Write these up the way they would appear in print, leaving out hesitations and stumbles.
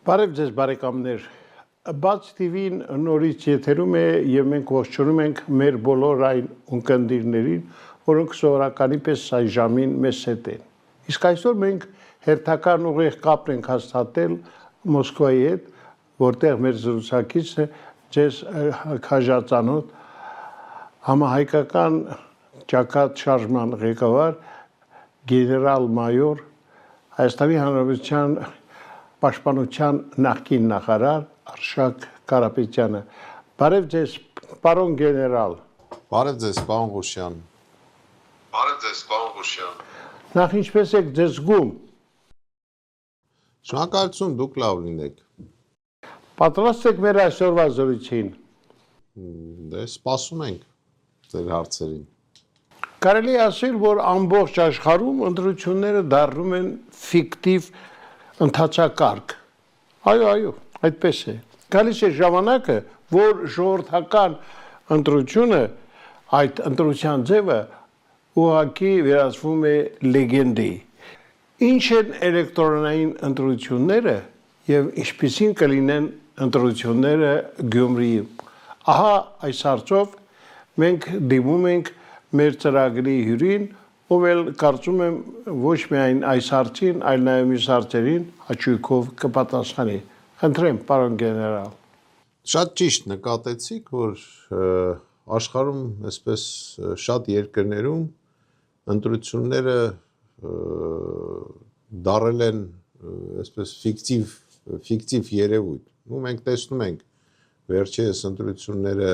Բարև ձեզ բարեկամներ, Բաց TV-ին նորից եթերում է և մենք ողջունում ենք մեր բոլոր այն ունկնդիրներին, որոնք սովորականի պես այս ժամին մեզ հետ են։ Իսկ այսօր մենք հերթական ուղիղ կապ ենք հաստատել Մոսկվայի հետ, որտեղ մեր զրուցակիցը ձեզ քաջածանոթ համահայկական ճակատ շարժման ղեկավար գեներալ-մայոր Հայաստանի Հանրապետության Պաշտպանության նախկին նախարար Արշակ Կարապետյանը։ Բարև ձեզ, պարոն գեներալ։ Բարև ձեզ, պարոն Ղուշյան։ Բարև ձեզ, պարոն Ղուշյան։ Նախ ինչպես եք ձեզ զգում։ Շնորհակալություն, դուք լավ լինեք։ Պատրաստ եք մեր այսօրվա զրույցին։ Դե սպասում ենք ձեր հարցերին։ Կարելի է ասել, որ ամբողջ աշխարհում ընտրությունները դառնում են ֆիկտիվ ընթացակարգ։ Այո, այդպես է։ Գալիս է ժամանակը, որ ժողովրդական ընտրությունը, այդ ընտրության ձևը ուղղակի վերածվում է լեգենդի։ Ինչ են էլեկտրոնային ընտրությունները եւ ինչպիսին կլինեն ընտրությունները Գյումրիում։ Ահա այս հարցով մենք դիմում ենք մեր ծրագրի հյուրին, ով էլ կարծում եմ ոչ միայն այս հարցին, այլ նաև մյուս հարցերին հաճույքով կպատասխանի։ Խնդրեմ, պարոն գեներալ։ Շատ ճիշտ նկատեցիք, որ աշխարհում այսպես շատ երկրներում ընտրությունները դարել են այսպես ֆիկտիվ երևույթ։ Ու մենք տեսնում ենք վերջերս ընտրությունները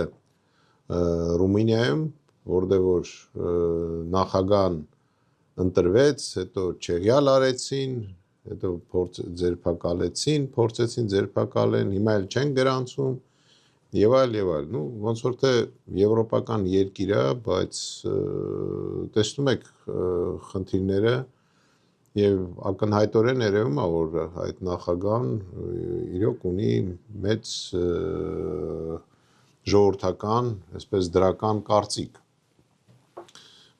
Ռումինիայում, որտեղ որ նախագահան ընտրվեց, հետո չեղյալ արեցին, հետո փորձեցին ձերբակալեն, հիմա էլ չեն գրանցում եւ այլ։ Ոնց որ թե եվրոպական երկիր է, բայց տեսնում եք խնդիրները եւ ակնհայտորեն երևում է, որ այդ նախագահան իրոք ունի մեծ ժողովրդական, այսպես դրական կարծիք։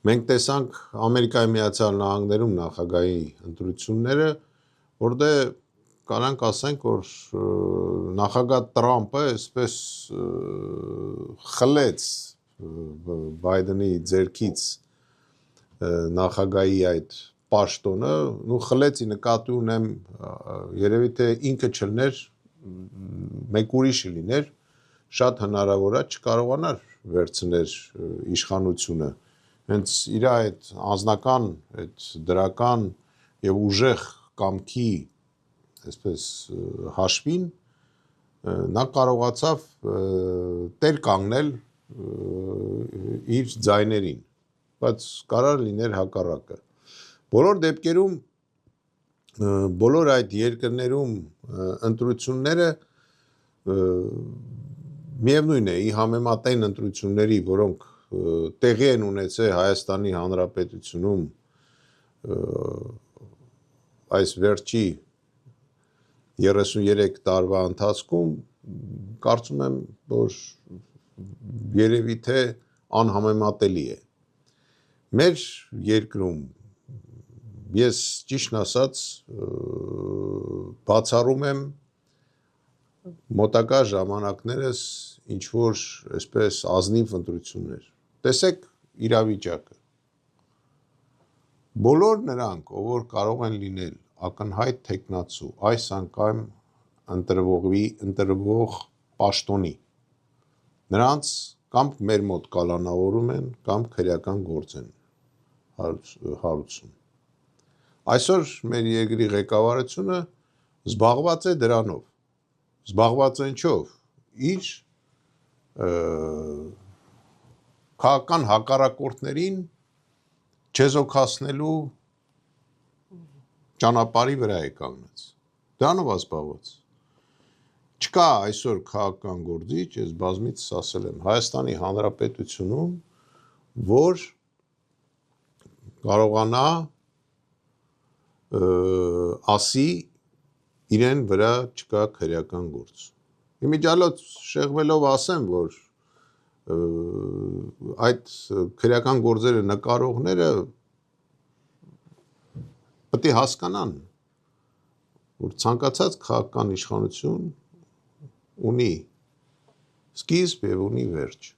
Մենք տեսանք Ամերիկայի Միացյալ Նահանգներում նախագահի ընտրությունները, որտեղ կարանք ասենք, որ նախագահ Տրամպը այսպես խլեց Բայդենի ձեռքից նախագահի այդ պաշտոնը, խլեցի նկատի ունեմ, երևի թե ինքը չլներ, մեկ ուրիշը լիներ, շատ հնարավոր է չկարողանար վերցնել իշխանությունը։ Հենց իր այդ անձնական, այդ դրական եւ ուժեղ կամքի, այսպես հաշվին, նա կարողացավ տեր կանգնել իր ձայներին, բայց կարող լիներ հակառակը։ Բոլոր դեպքերում, բոլոր այդ երկրներում ընտրությունները միևնույն է, ի համեմատեն ընտրությունների, որոնք տեղի են ունեցել Հայաստանի Հանրապետությունում այս վերջի 33 տարվա ընթացքում, կարծում եմ, որ երևի թե անհամեմատելի է։ Մեր երկրում, ես ճիշտն ասած, բացառում եմ մոտակա ժամանակներս ինչ որ այսպես ազնիվ ընտրություններ։ Տեսեք իրավիճակը։ Բոլոր նրանք, ով կարող են լինել ակնհայտ թեկնածու այս անգամ ընտրվող պաշտոնի, նրանց կամ մեր մոտ կալանավորում են, կամ քրեական գործ են հարուցում։ Այսօր մեր երկրի ղեկավարությունը զբաղված է դրանով, զբաղված է ինչով, իր քաղաքական հակառակորդներին չեզոքացնելու ճանապարհի վրա է կանգնած։ Դրանով զբաղված։ Չկա այսօր քաղաքական գործիչ, ես բազմիցս ասել եմ, Հայաստանի Հանրապետությունում, որ կարողանա ասի իրեն վրա չկա քրեական գործ։ Իմիջիալոց շեղվելով ասեմ, որ այդ քրեական գործերը նկարողները պետք է հասկանան, որ ցանկացած քաղաքական իշխանություն ունի սկիզբ եւ ունի վերջ։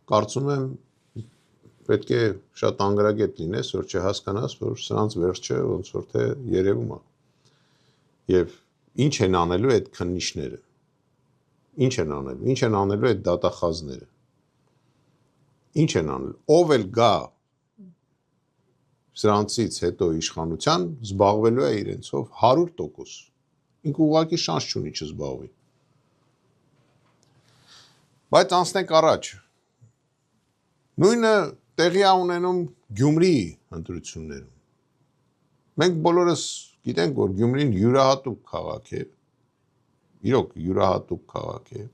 Կարծում եմ պետք է շատ անգրագետ լինես, որ չհասկանաս, որ սրանց վերջը ոնց որ թե երևում է։ Եվ ինչ են անելու այդ քննիչները։ Ինչ են անելու այդ դատախազները։ Ինչ են անելու։ Ով էլ գա սրանցից հետո իշխանության զբաղվելու է իրենցով 100%։ Ինքը ուղղակի շանս չունի չզբաղվի։ Բայց անցնենք առաջ։ Նույնը տեղի է ունենում Գյումրիի ընտրություններում։ Մենք բոլորս գիտենք, որ Գյումրին յուրահատուկ քաղաք է։ Իրոք յուրահատուկ քաղաք է։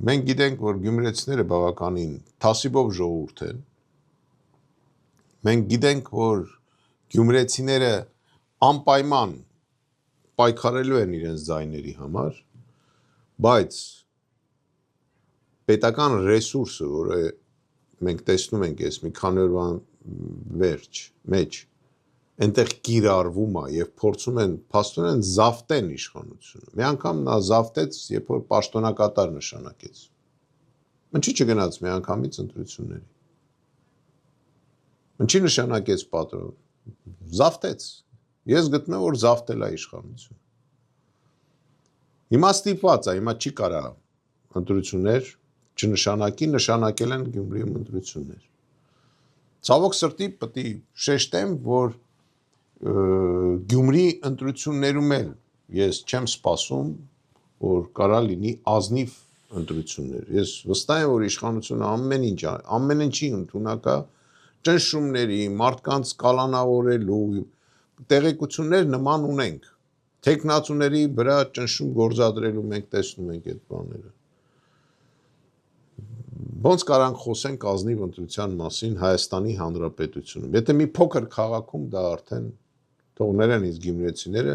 Մենք գիտենք, որ գյումրեցիները բավականին թասիբով ժողովուրդ են։ Մենք գիտենք, որ գյումրեցիները անպայման պայքարելու են իրենց ձայների համար, բայց պետական ռեսուրսը, որը մենք տեսնում ենք այս մի քանի օրվա մեջ, այնտեղ կիրառվում է եւ փորձում են փաստորեն զավթեն իշխանությունը։ Մի անգամ նա զավթեց, երբ որ պաշտոնակատար նշանակեց։ Ինչի չգնաց մի անգամից ընտրությունների։ Ինչի նշանակեց պատրոն։ Զավթեց։ Ես գտնում եմ, որ զավթել է իշխանությունը։ Հիմա ստիպված է, հիմա չի կարա ընտրություններ չնշանակի, նշանակել են Գյումրիում ընտրություններ։ Ցավոք սրտի պետք է շեշտեմ, որ Գյումրի ընտրություններում էլ ես չեմ սպասում, որ կարա լինի ազնիվ ընտրություններ։ Ես վստահ եմ, որ իշխանությունը ամեն ինչի ընդունակ է ճնշումների, մարդկանց կալանավորելու տեղեկություններ նման ունենք։ Թեկնածուների վրա ճնշում գործադրելու մենք տեսնում ենք այդ բաները։ Ոնց կարանք խոսենք ազնիվ ընտրության մասին Հայաստանի Հանրապետությունում։ Եթե մի փոքր քաղաքում դա արդեն թողներեն իսկ գյումրեցիները,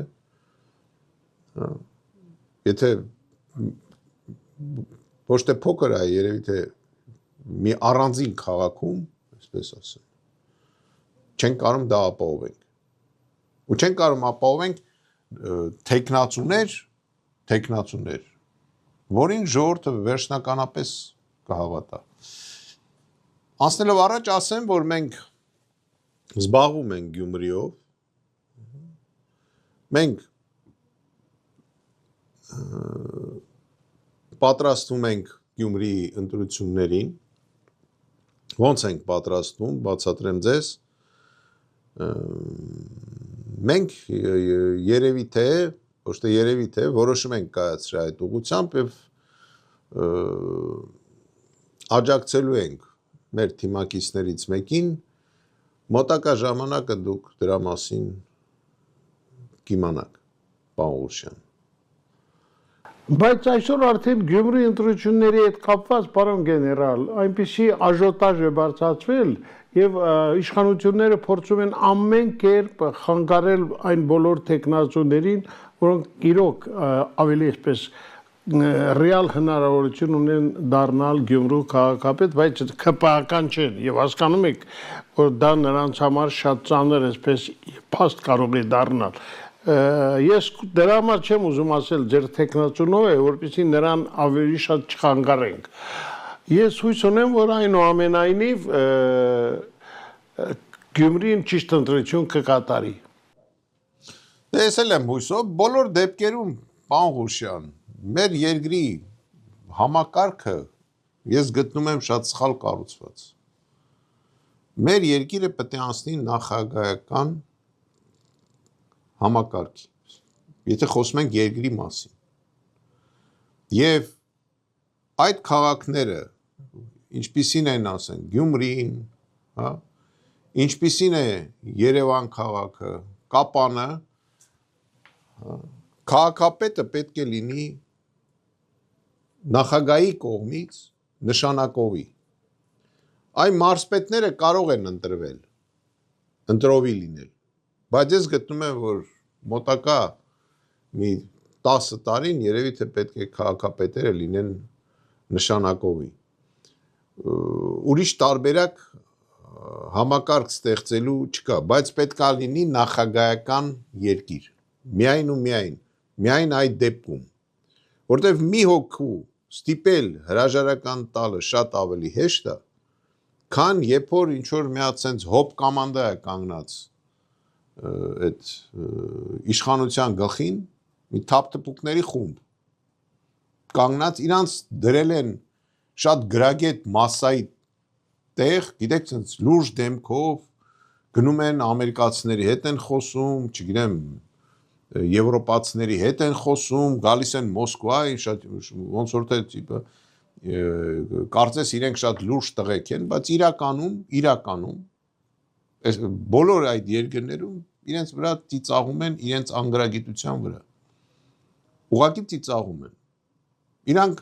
եթե ոչ թե փոքր է, երևի թե մի առանձին քաղաքում, այսպես ասեմ, չեն կարող դա ապահովենք։ Ու չեն կարող ապահովենք թեկնածուներ, որին ժողովուրդը վերջնականապես կհավատա։ Անցնելով առաջ ասեմ, որ մենք զբաղվում ենք Գյումրիով, մենք պատրաստվում ենք Գյումրիի ընտրություններին, ոնց ենք պատրաստվում, բացատրեմ ձեզ, մենք երևի թե, ոչ թե երևի թե, որոշում ենք կայացրել այդ ուղղությամբ եւ աջակցելու ենք մեր թիմակիցներից մեկին, մոտակա ժամանակը դուք դրա մասին կիմանաք, պարոն Ղուշյան։ Բայց այսօր արդեն Գյումրի ընտրությունների հետ կապված, պարոն գեներալ, այնպիսի աժոտաժ է բարձրացվել եւ իշխանությունները փորձում են ամեն կերպ խանգարել այն բոլոր տեխնացուներին, որոնք իրոք ավելի այսպես ռեալ հնարավորություն ունեն դառնալ Գյումրու քաղաքապետ, բայց քպական չեն եւ հասկանում եք, որ դա նրանց համար շատ ծանր այսպես փաստ կարող է դառնալ։ Ես դրա համար չեմ ուզում ասել ձեր տեխնացունով է, որպեսզի նրան ավելի շատ չխանգարենք։ Ես հույս ունեմ, որ այնուամենայնիվ Գյումրին ճիշտ ընտրություն կկատարի։ Ես էլ եմ հույսով, բոլոր դեպքերում, պարոն Ղուշյան, մեր երկրի համակարգը ես գտնում եմ շատ սխալ կառուցված։ Մեր երկիրը պետք է անցնի նախագահական համակարգի, եթե խոսում ենք երկրի մասին։ Եվ այդ քաղաքները, ինչպիսին են ասենք Գյումրին, հա, ինչպիսին է Երևան քաղաքը, Կապանը, քաղաքապետը պետք է լինի նախագահի կողմից նշանակովի։ Այն մարզպետները կարող են ընտրվել, ընտրովի լինել, բայց ես գտնում եմ, որ մոտակա մի 10 տարին երևի թե պետք է քաղաքապետերը լինեն նշանակովի։ Ուրիշ տարբերակ համակարգ ստեղծելու չկա, բայց պետք է լինի նախագահական երկիր։ Միայն այդ դեպքում, որտեղ մի հոգու ստիպել հրաժարական տալը շատ ավելի հեշտ է, քան երբ որ ինչ որ մի հատ sense հոբ կոմանդա է կանգնած այդ իշխանության գլխին, մի թափթփուկների խումբ կանգնած իրանց դրել են շատ գրագետ massայի տեղ, գիտեք, sense լուրջ դեմքով գնում են ամերիկացիների հետ են խոսում, չգիտեմ, եվրոպացիների հետ են խոսում, գալիս են Մոսկվա, շատ ոնց որ թե տիպը կարծես իրենք շատ լուրջ տղեկ են, բայց իրականում այս բոլոր այդ երկրներում իրենց վրա ծիծաղում են իրենց անգրագիտության վրա։ Ուղղակի ծիծաղում են։ Իրանք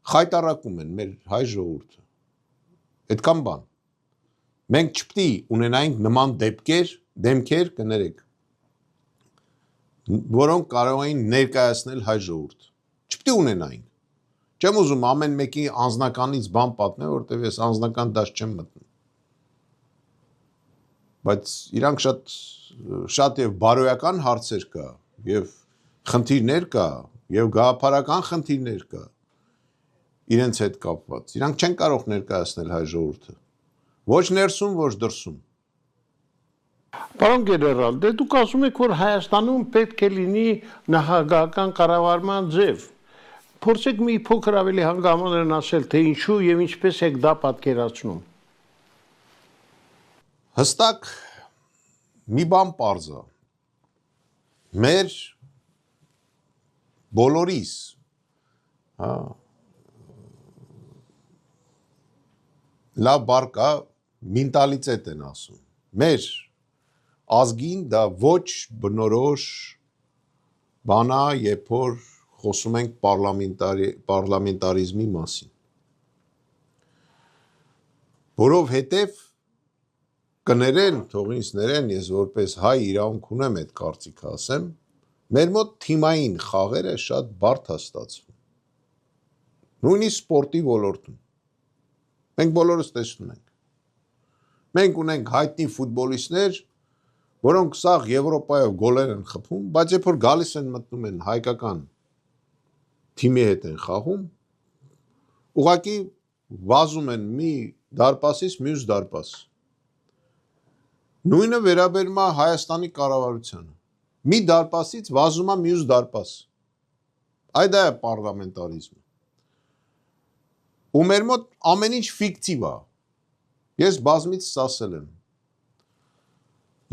խայտարակում են մեր հայ ժողովուրդը։ Այդքան բան։ Մենք չպետք է ունենայինք նման դեմքեր կներեք, որոնք կարող էին ներկայացնել հայ ժողովուրդ։ Չպետք է ունենայինք։ Չեմ ուզում ամեն մեկի անձնականից բան պատմել, որտեղ ես անձնական դաշտ չեմ մտնում։ Բայց իրանք շատ եւ բարոյական հարցեր կա, եւ խնդիրներ կա, եւ գաղափարական խնդիրներ կա իրենց հետ կապված։ Իրանք չեն կարող ներկայացնել հայ ժողովուրդը։ Ոչ ներսում, ոչ դրսում։ Պարոն գեներալ, դե դուք ասում եք, որ Հայաստանում պետք է լինի նախագահական կառավարման ձև։ Փորձեք մի փոքր ավելի հանգամանորեն ասել, թե ինչու եւ ինչպես եք դա պատկերացնում։ Հստակ մի բան պարզ է։ Մեր բոլորիս, հա, լավ բարկա մենտալիտետ են ասում։ Մեր ազգին դա ոչ բնորոշ բան է, երբ որ խոսում ենք պարլամենտարիզմի մասին։ Որովհետև կներեն, թող ինձ ներեն, ես որպես հայ իրավունք ունեմ այդ կարծիքը ասեմ, մեր մոտ թիմային խաղերը շատ բարդ է ստացվում։ Նույնիսկ սպորտի ոլորտում։ Մենք բոլորս տեսնում ենք։ Մենք ունենք հայտնի ֆուտբոլիստներ, որոնք սաղ Եվրոպայով գոլեր են խփում, բայց երբ որ գալիս են մտնում են հայկական թիմի հետ են խաղում, ուղղակի վազում են մի դարպասից մյուս դարպաս։ Նույնը վերաբերում է Հայաստանի կառավարությանը։ Մի դարպասից վազում է մյուս դարպաս։ Այդ է պարլամենտարիզմը։ Ու մեր մոտ ամեն ինչ ֆիկտիվ է։ Ես բազմիցս ասել եմ։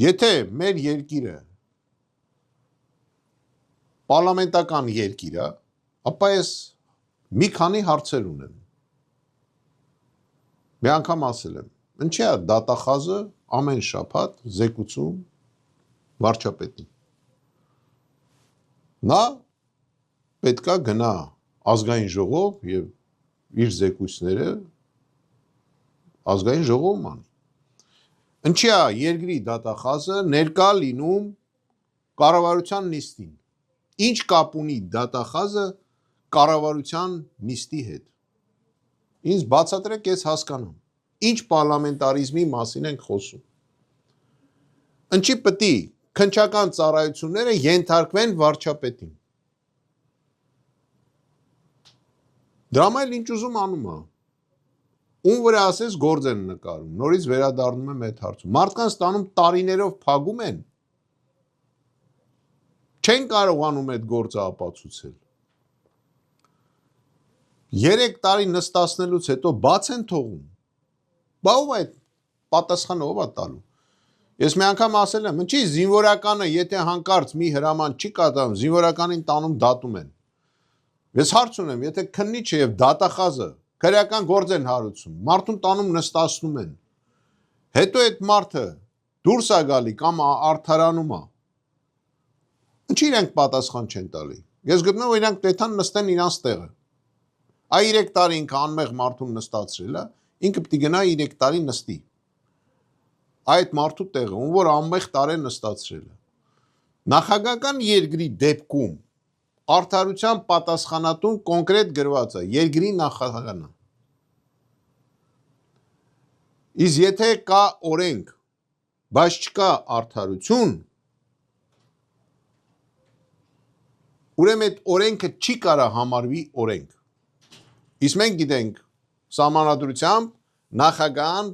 Եթե մեր երկիրը պարլամենտական երկիր է, ապա ես մի քանի հարցեր ունեմ։ Մի անգամ ասել եմ, ինչի է դատախազը ամեն շաբաթ զեկուցում վարչապետին։ Նա պետքա գնա ազգային ժողով եւ իր զեկույցները ազգային ժողովում անի։ Ինչի է երկրի դատախազը ներկա լինում կառավարության նիստին։ Ինչ կապ ունի դատախազը կառավարության նիստի հետ։ Ինձ բացատրեք, ես հասկանում։ Ինչ պարլամենտարիզմի մասին ենք խոսում։ Ինչի պետք է քննչական ծառայությունները ենթարկվեն վարչապետին։ Դրամայել ինչ ուզում անում է։ Ում վրա ասես գործ են նկարում, նորից վերադառնում եմ այդ հարցում։ Մարդկանց տանում տարիներով փագում են։ Չեն կարողանում այդ գործը ապացուցել։ 3 տարի նստացնելուց հետո բաց են թողում։ Բա ով այդ պատասխանը ով է տալու։ Ես մի անգամ ասել եմ, ինչի զինվորականը, եթե հանկարծ մի հրաման չի կատարում, զինվորականին տանում դատում են։ Ես հարց ունեմ, եթե քննիչը եւ դատախազը քրեական գործ են հարուցում, մարդուն տանում նստացնում են։ Հետո այդ մարդը դուրս է գալի կամ արդարանում է։ Ինչի իրենք պատասխան չեն տալի։ Ես գտնում եմ իրանք պետք է նստեն իրանց տեղը։ Այ 3 տարի ինքը անմեղ մարդուն նստացրել է, ինքը պետք է գնա 3 տարի նստի։ Այդ մարդու տեղը, ում որ անմեղ տարի նստացրել է։ Նախագահական երկրի դեպքում արդարության պատասխանատուն կոնկրետ գրված է, երկրի նախագահն է։ Իսկ եթե կա օրենք, բայց չկա արդարություն, ուրեմն այդ օրենքը չի կարա համարվի օրենք։ Իսկ մենք գիտենք սահմանադրությամբ նախագահան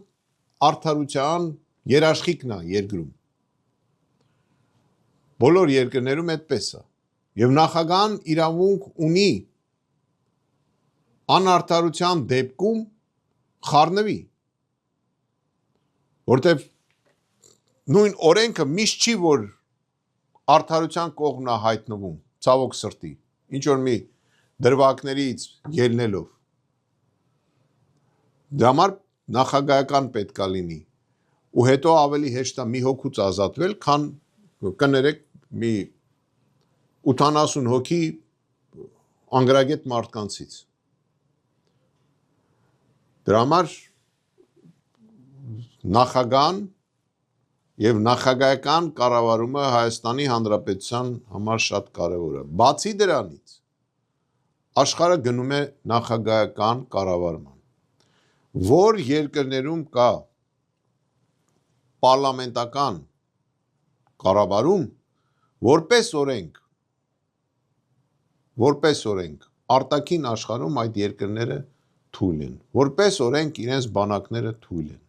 արդարության երաշխիքն է երկրում։ Բոլոր երկրներում այդպես է։ Եվ նախագահան իրավունք ունի անարդարության դեպքում խառնվի, որտեվ նույն օրենքը միշտ չի, որ արդարության կողմն է հայտնվում, ցավոք սրտի, ինչ որ մի դրվագներից ելնելով։ Դրա համար նախագահական պետք է լինի, ու հետո ավելի հեշտ է մի հոգուց ազատվել, քան կներեք մի 80 հոգի անգրագետ մարդկանցից։ Դրա համար նախագահան եւ նախագահական կառավարումը Հայաստանի Հանրապետության համար շատ կարեւոր է։ Բացի դրանից աշխարհը գնում է նախագահական կառավարման, որ երկրներում կա պարլամենտական կառավարում, որպես օրենք արտաքին աշխարհում այդ երկրները թույլ են, որպես օրենք իրենց բանակները թույլ են,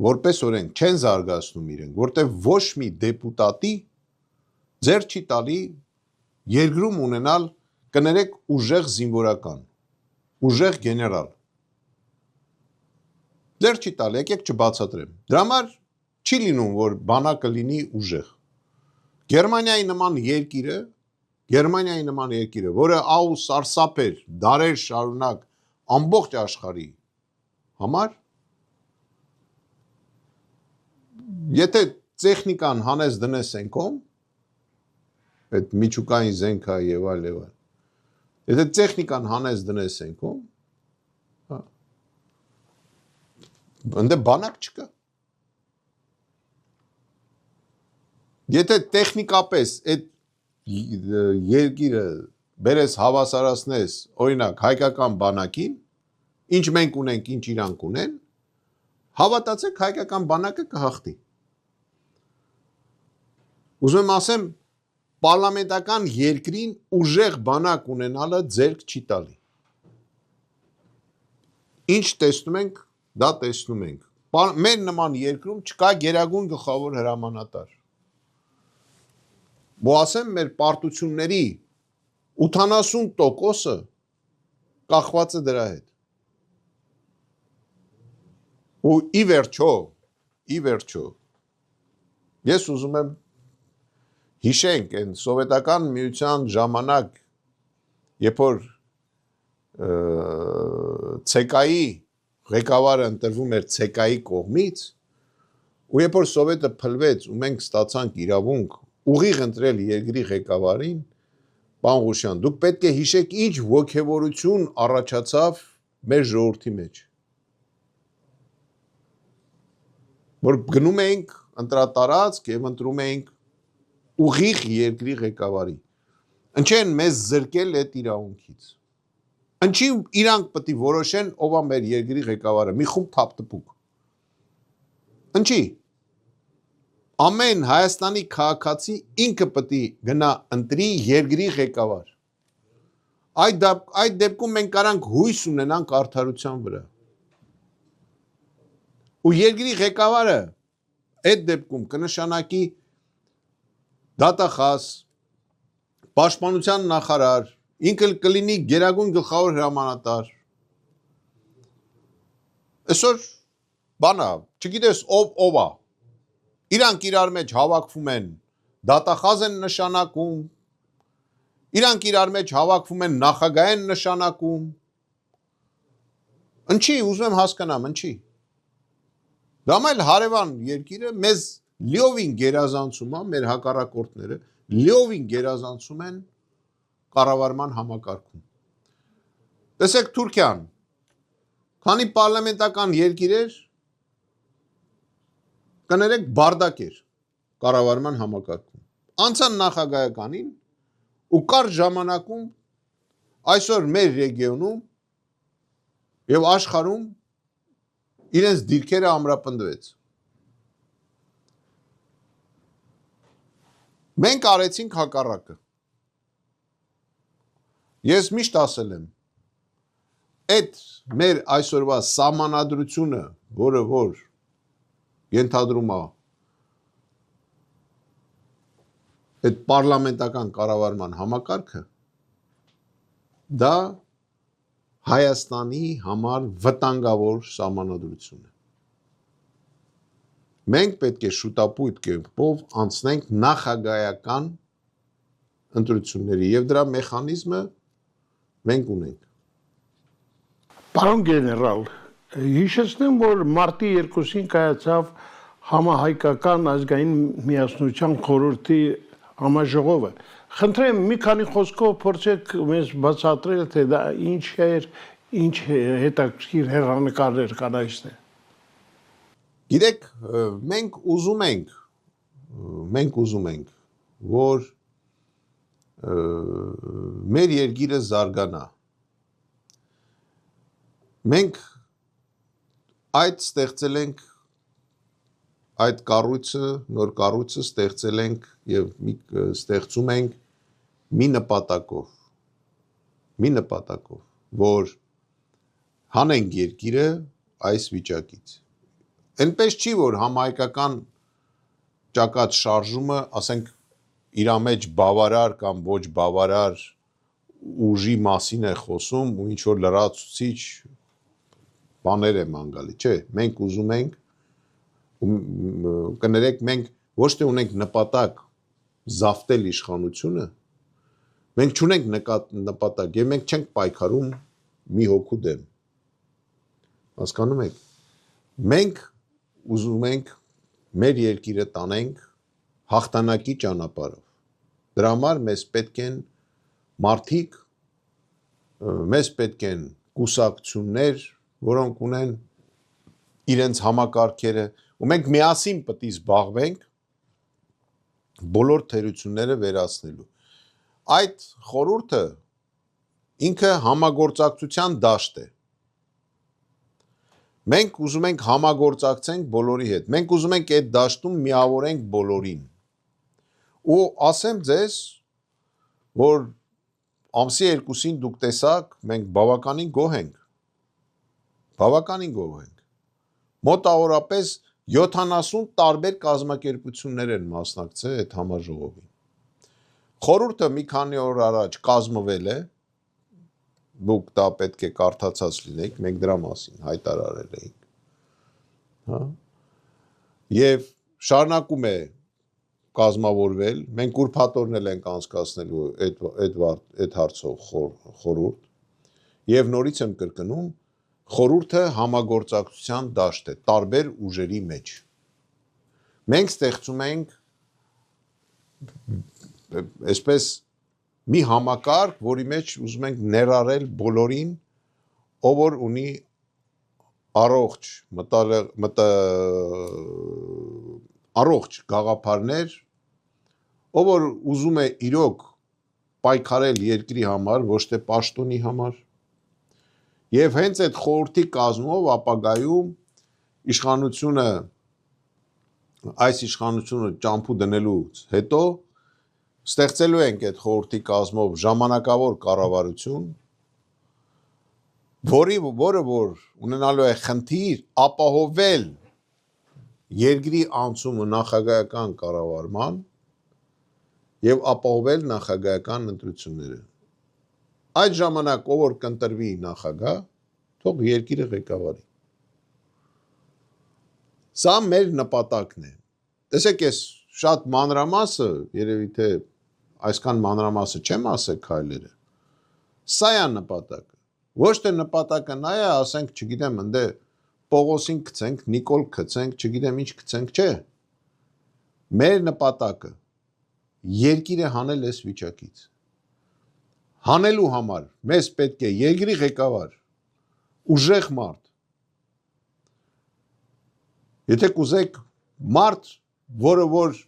որպես օրենք չեն զարգացնում իրենք, որտեղ ոչ մի դեպուտատի ձեռ չի տալի երկրում ունենալ, կներեք, ուժեղ զինվորական, ուժեղ գեներալ, ձեռ չի տալի, եկեք չբացատրեմ, դրա համար չի լինում, որ բանակը լինի ուժեղ։ Գերմանիայի նման երկիրը, որը ահ ու սարսափ էր դարեր շարունակ ամբողջ աշխարհի համար, եթե տեխնիկան հանես դնես ենքոմ, այդ միջուկային զենքա եւ այլ, եթե տեխնիկան հանես դնես ենքոմ, ընդ բանակ չկա։ Եթե տեխնիկապես այդ երկիրը բերես հավասարացնես, օրինակ հայկական բանակին, ինչ մենք ունենք, ինչ իրանք ունեն, հավատացեք հայկական բանակը կհաղթի։ Ուզում եմ ասեմ, պարլամենտական երկրին ուժեղ բանակ ունենալը ձեռք չի տալի։ Ինչ տեսնում ենք, դա տեսնում ենք։ Մեր նման երկրում չկա գերագույն գլխավոր հրամանատար։ Ու ասեմ, մեր պարտությունների 80%-ը կախված է դրա հետ։ Ու ի վերջո, ես ուզում եմ հիշենք այն սովետական միության ժամանակ, երբ որ ՑԿ-ի ղեկավարը ընտրվում էր ՑԿ-ի կողմից, ու երբ որ սովետը փլվեց ու մենք ստացանք իրավունք ուղիղ ընտրել երկրի ղեկավարին, պարոն Ղուշյան, դուք պետք է հիշեք ինչ ոգևորություն առաջացավ մեր ժողովրդի մեջ, որ գնում էինք ընտրատարածք եւ ընտրում էինք ուղիղ երկրի ղեկավարի, ինչեն մեզ զրկել այդ իրավունքից, ինչի իրանք պետք է որոշեն ով է մեր երկրի ղեկավարը, մի խումբ թափտպուկ, ինչի ամեն Հայաստանի քաղաքացի ինքը պետք է գնա ընտրի երկրի ղեկավար։ Այդ դեպքում մենք կարանք հույս ունենանք արդարության վրա։ Ու երկրի ղեկավարը այդ դեպքում կնշանակի դատախազ, պաշտպանության նախարար, ինքը կլինի գերագույն գլխավոր հրամանատար։ Այսօր բանա, չգիտես ով է։ Իրանք իրար մեջ հավաքվում են, դատախազ են նշանակում, իրանք իրար մեջ հավաքվում են, նախագահ են նշանակում, ինչի, ուզում եմ հասկանամ, ինչի, դա մայլ հարևան երկիրը մեզ լիովին գերազանցում է, մեր հակառակորդները, լիովին գերազանցում են կառավարման համակարգում, տեսեք Թուրքիան, քանի պարլամենտական երկիր էր, կներեք բարդակ էր կառավարման համակարգում, անցան նախագահականին ու կար ժամանակում այսօր մեր ռեգիոնում Եվ աշխարհում իրենց դիրքերը ամրապնդվեց։ Մենք արեցինք հակառակը։ Ես միշտ ասել եմ, այդ մեր այսօրվա սահմանադրությունը, որը որ ենթադրում է այդ պարլամենտական կառավարման համակարգը, դա Հայաստանի համար վտանգավոր սահմանադրություն է։ Մենք պետք է շուտապույտ կերպով անցնենք նախագահական ընտրությունների եւ դրա մեխանիզմը մենք ունենք։ Պարոն գեներալ, հիշեցնեմ, որ մարտի 2-ին կայացավ համահայկական ազգային միասնության խորհրդի համաժողովը։ Խնդրեմ մի քանի խոսքով փորձեք մեզ բացատրել, թե դա ինչ էր, ինչ հետաքրքիր հեռանկարներ կան այստեղ։ Գիտեք, մենք ուզում ենք, որ մեր երկիրը զարգանա։ Մենք այդ կառույցը, նոր կառույցը ստեղծել ենք եւ ստեղծում ենք մի նպատակով, որ հանենք երկիրը այս վիճակից։ Այնպես չի, որ համահայկական ճակատ շարժումը, ասենք, իր մեջ բավարար կամ ոչ բավարար ուժի մասին է խոսում ու ինչ որ լրացուցիչ բաներ է ման գալի, չէ, մենք ուզում ենք կներեք, մենք ոչ թե ունենք նպատակ զավթել իշխանությունը, մենք չունենք նպատակ եւ մենք չենք պայքարում մի հոգու դեմ։ Հասկանում եք։ Մենք ուզում ենք մեր երկիրը տանենք հաղթանակի ճանապարհով։ Դրա համար մեզ պետք են մարդիկ, մեզ պետք են կուսակցություններ, որոնք ունեն իրենց համակարգերը, ու մենք միասին պետք է զբաղվենք բոլոր թերությունները վերացնելու։ Այդ խորհուրդը ինքը համագործակցության դաշտ է։ Մենք ուզում ենք համագործակցենք բոլորի հետ։ Մենք ուզում ենք այդ դաշտում միավորենք բոլորին։ Ու ասեմ ձեզ, որ ամսի 2-ին դուք տեսաք, մենք բավականին գոհ ենք։ Մոտավորապես 70 տարբեր կազմակերպություններ են մասնակցել այդ համաժողովին։ Խորհուրդը մի քանի օր առաջ կազմվել է, դուք դա պետք է կարդացած լինեք, մենք դրա մասին հայտարարել էինք, հա, եւ շարունակում է կազմավորվել, մենք ուրբաթորն ենք անցկացնելու այդ հարցով խորհուրդ, եւ նորից եմ կրկնում, խորհուրդը համագործակցության դաշտ է, տարբեր ուժերի մեջ։ Մենք ստեղծում ենք այսպես մի համակարգ, որի մեջ ուզում ենք ներառել բոլորին, ով որ ունի առողջ գաղափարներ, ով որ ուզում է իրոք պայքարել երկրի համար, ոչ թե պաշտոնի համար, եւ հենց այդ խորհրդի կազմով ապագայում այս իշխանությունը ճամփու դնելուց հետո ստեղծելու ենք այդ խորհրդի կազմով ժամանակավոր կառավարություն, որը ունենալու է խնդիր ապահովել երկրի անցումը նախագահական կառավարման եւ ապահովել նախագահական ընտրությունները։ Այդ ժամանակ ով որ կընտրվի նախագահ, թող երկիրը ղեկավարի։ Սա մեր նպատակն է։ Տեսեք, ես շատ մանրամասը, երևի թե այսքան մանրամասը չեմ ասել քայլերը։ Սա է նպատակը։ Ոչ թե նպատակը նա է, ասենք, չգիտեմ, ընդ Պողոսին գցենք, Նիկոլ գցենք, չգիտեմ ինչ գցենք, չէ։ Մեր նպատակը երկիրը հանել այս վիճակից։ Հանելու համար մեզ պետք է երկրի ղեկավար, ուժեղ մարդ։ Եթե կուզեք մարդ, որը որ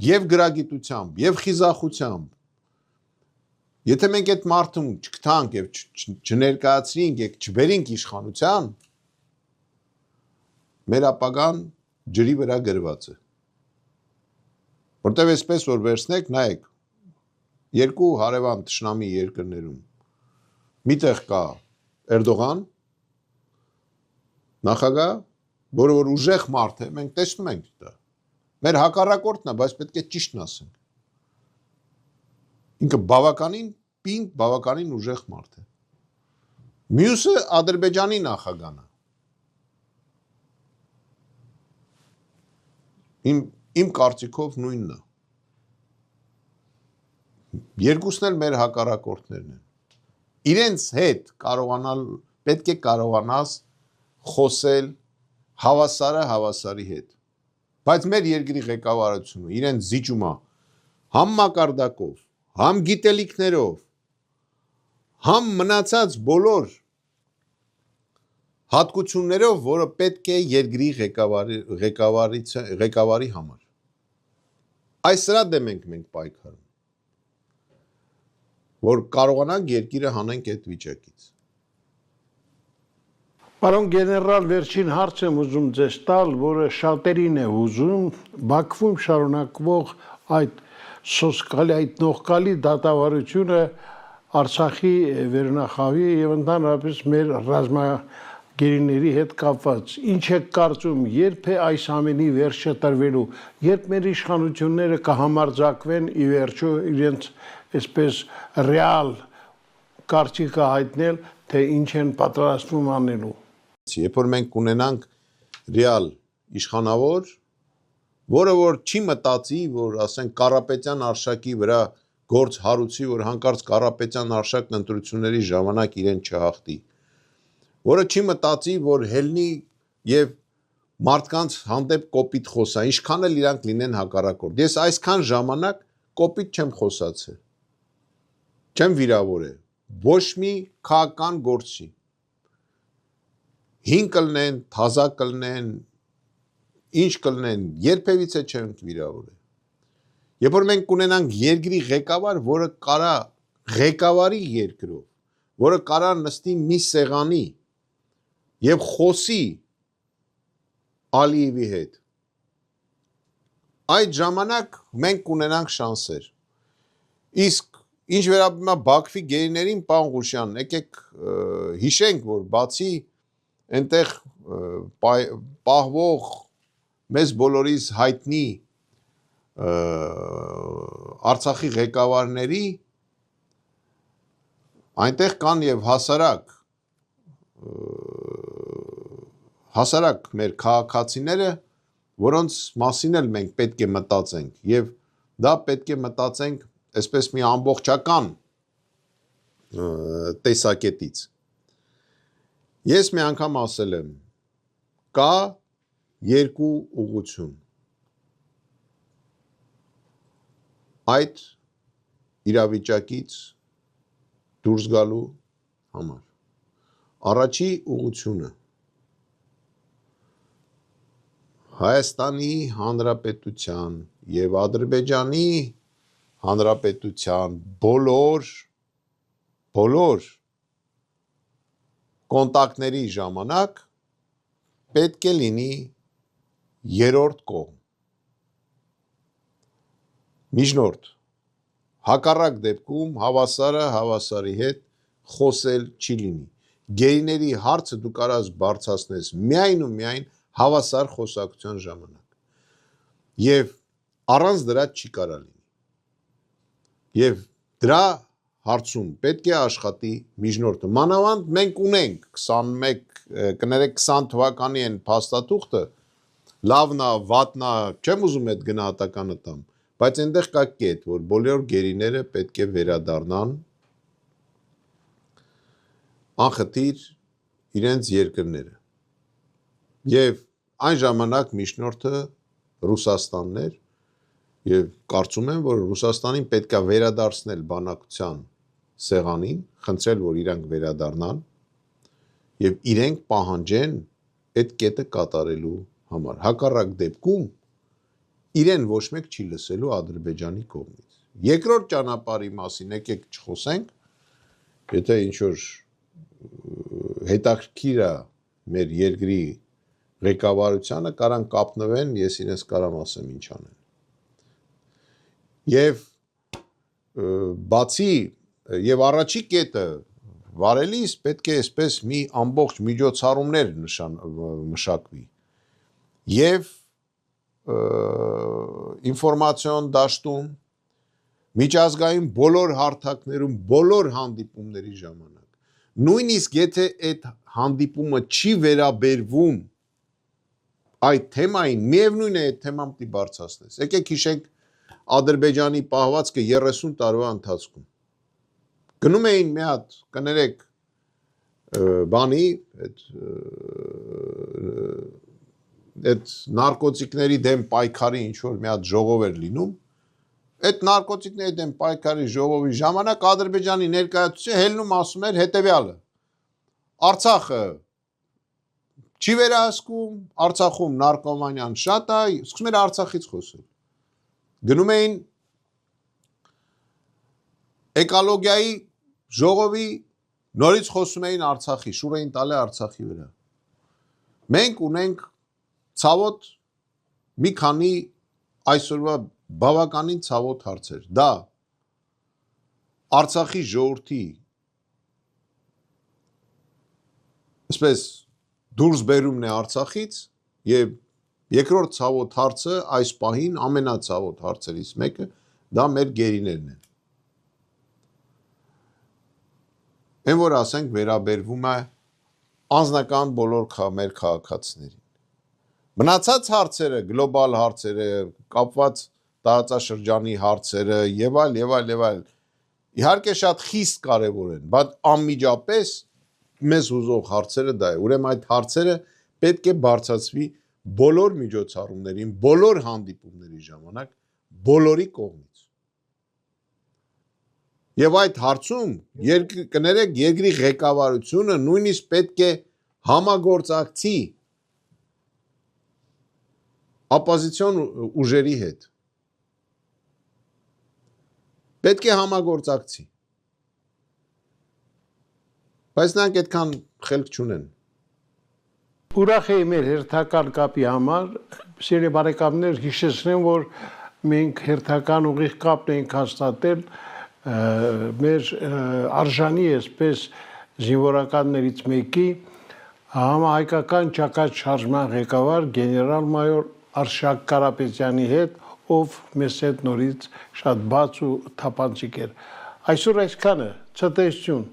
եւ գրագիտությամբ, եւ խիզախությամբ, Եթե մենք այդ մարդուն չգտանք եւ չներկայացրինք եւ չբերինք իշխանության, մեր ապագան ջրի վրա գրված է։ Որտեւ այսպես որ վերցնեք, նայեք, երկու հարևան թշնամի երկրներում միտեղ կա Էրդողան, նախագահ, որը որ ուժեղ մարդ է, մենք տեսնում ենք դա։ Մեր հակառակորդն է, բայց պետք է ճիշտն ասենք։ Ինքը բավականին պինդ, բավականին ուժեղ մարդ է։ Մյուսը Ադրբեջանի նախագահն է։ Իմ կարծիքով նույնն է։ Երկուսն էլ մեր հակառակորդներն են։ Իրենց հետ կարողանալ, պետք է կարողանաս խոսել հավասարը հավասարի հետ։ Բայց մեր երկրի ղեկավարությունը իրենց զիջում է համ մակարդակով, համ գիտելիքներով, համ մնացած բոլոր հատկություններով, որը պետք է երկրի ղեկավարի համար։ Այս սրա դեմ ենք մենք պայքարում, որ կարողանանք երկիրը հանենք այդ վիճակից։ Պարոն գեներալ, վերջին հարց եմ ուզում ձեզ տալ, որը շատերին է ուզում, Բաքվում շարունակվող այդ սոսկալի, այդ նողկալի դատավարությունը Արցախի վերնախավի եւ ընդհանրապես մեր ռազմագերիների հետ կապված։ Ինչ է կարծում, երբ է այս ամենի վերջը տրվելու, երբ մեր իշխանությունները կհամարձակվեն ի վերջո իրենց այսպես ռեալ կարծիքը հայտնել, թե ինչ են պատրաստվում անելու։ Երբ որ մենք ունենանք ռեալ իշխանավոր, որը որ չի մտածի, որ ասենք Կարապետյան արշակի վրա գործ հարուցի, որ հանկարծ Կարապետյան արշակն ընտրությունների ժամանակ իրեն չհաղթի, որը չի մտածի, որ հելնի եւ մարդկանց հանդեպ կոպիտ խոսա, ինչքան էլ իրանք լինեն հակառակորդ։ Ես այսքան ժամանակ կոպիտ չեմ խոսացել, չեմ վիրավորել, ոչ մի քաղաքական գործի։ Հին կլնեն, թազա կլնեն, ինչ կլնեն, երբևիցե չեն վիրավորել։ Երբ որ մենք ունենանք երկրի ղեկավար, որը կարա ղեկավարի երկրով, որը կարա նստի մի սեղանի եւ խոսի Ալիևի հետ, այդ ժամանակ մենք կունենանք շանսեր։ Իսկ ինչ վերաբերում է Բաքվի գերիներին, պարոն Ղուշյան, եկեք հիշենք, որ բացի այնտեղ պահվող մեզ բոլորիս հայտնի Արցախի ղեկավարների, այնտեղ կան եւ հասարակ մեր քաղաքացիները, որոնց մասին էլ մենք պետք է մտածենք եւ դա պետք է մտածենք այսպես մի ամբողջական տեսակետից։ Ես մի անգամ ասել եմ, կա երկու ուղղություն։ Այդ իրավիճակից դուրս գալու համար։ Առաջի ուղղությունը Հայաստանի Հանրապետության եւ Ադրբեջանի Հանրապետության բոլոր կոնտակտների ժամանակ պետք է լինի երրորդ կողմ։ Միջնորդ, հակառակ դեպքում հավասարը հավասարի հետ խոսել չի լինի։ Գերիների հարցը դու կարաս բարձրացնես միայն ու միայն հավասար խոսակցության ժամանակ։ Եվ առանց դրա չի կարա լինի։ Եվ դրա հարցում պետք է աշխատի միջնորդը։ Մանավանդ մենք ունենք 20 թվականի են փաստաթուղթը, լավնա, վատնա, չեմ ուզում այդ գնահատականը տամ, բայց այնտեղ կա կետ, որ բոլոր գերիները պետք է վերադառնան անխտիր իրենց երկրները։ Եվ այն ժամանակ միջնորդը Ռուսաստանն էր, եւ կարծում եմ, որ Ռուսաստանին պետք է վերադարձնել բանակցության սեղանին, խնդրել, որ իրանք վերադառնան եւ իրենք պահանջեն այդ կետը կատարելու համար։ Հակառակ դեպքում իրեն ոչ մեկ չի լսելու Ադրբեջանի կողմից։ երկրորդ ճանապարհի մասին եկեք չխոսենք, եթե ինչ որ հետաքրքիր է մեր երկրի ղեկավարությանը, կարան կապնվեն, ես իրենց կարամ ասեմ ինչ անեն։ Եվ բացի եւ առաջի կետը վարելիս պետք է այսպես մի ամբողջ միջոցառումներ մշակվի եւ ինֆորմացիոն դաշտում միջազգային բոլոր հարթակներում բոլոր հանդիպումների ժամանակ նույնիսկ եթե այդ հանդիպումը չի վերաբերվում այդ թեմային միևնույն է այդ թեման պիտի բարձրացնես եկեք հիշենք Ադրբեջանի պահվածքը 30 տարվա ընթացքում գնում էին մի հատ կներեք բանի այդ նարկոտիկների դեմ պայքարի ինչ որ մի հատ ժողով էր լինում այդ նարկոտիկների դեմ պայքարի ժողովի ժամանակ Ադրբեջանի ներկայացուցիչը հելնում ասում էր հետևյալը Արցախը չի վերահսկում Արցախում նարկոմանիան շատ է սկսում էր Արցախից խոսել գնում էին էկոլոգիայի ժողովի նորից խոսում էին Արցախի շուր էին տալի Արցախի վրա մենք ունենք ցավոտ մի քանի այսօրվա բավականին ցավոտ հարցեր դա Արցախի ժողովրդի այսպես դուրս բերումն է Արցախից եւ երկրորդ ցավոտ հարցը այս պահին ամենացավոտ հարցերից մեկը դա մեր գերիներն են Այն որ ասենք վերաբերվում է անձնական բոլոր մեր քաղաքացիներին մնացած հարցերը գլոբալ հարցերը կապված տարածաշրջանի հարցերը եւ այլ իհարկե շատ խիստ կարեւոր են բայց անմիջապես մեզ հուզող հարցերը դա է ուրեմն այդ հարցերը պետք է բարձրացվի բոլոր միջոցառումներին բոլոր հանդիպումների ժամանակ բոլորի կողմից Եվ այդ հարցում կներեք երկրի ղեկավարությունը նույնիսկ պետք է համագործակցի оппозицион ուժերի հետ պետք է համագործակցի բայց նրանք այդքան խելք չունեն Ուրախ եմ մեր հերթական կապի համար սիրելի բարեկամներ հիշեցնեմ որ մենք հերթական ուղիղ կապն ենք հաստատել մեր արժանի այսպես զինվորականներից մեկի համահայկական ճակատ շարժման ղեկավար գեներալ-մայոր Արշակ Կարապետյանի հետ ով մեզ հետ նորից շատ բաց ու թափանցիկ էր այսօր այսքանը ցտեսություն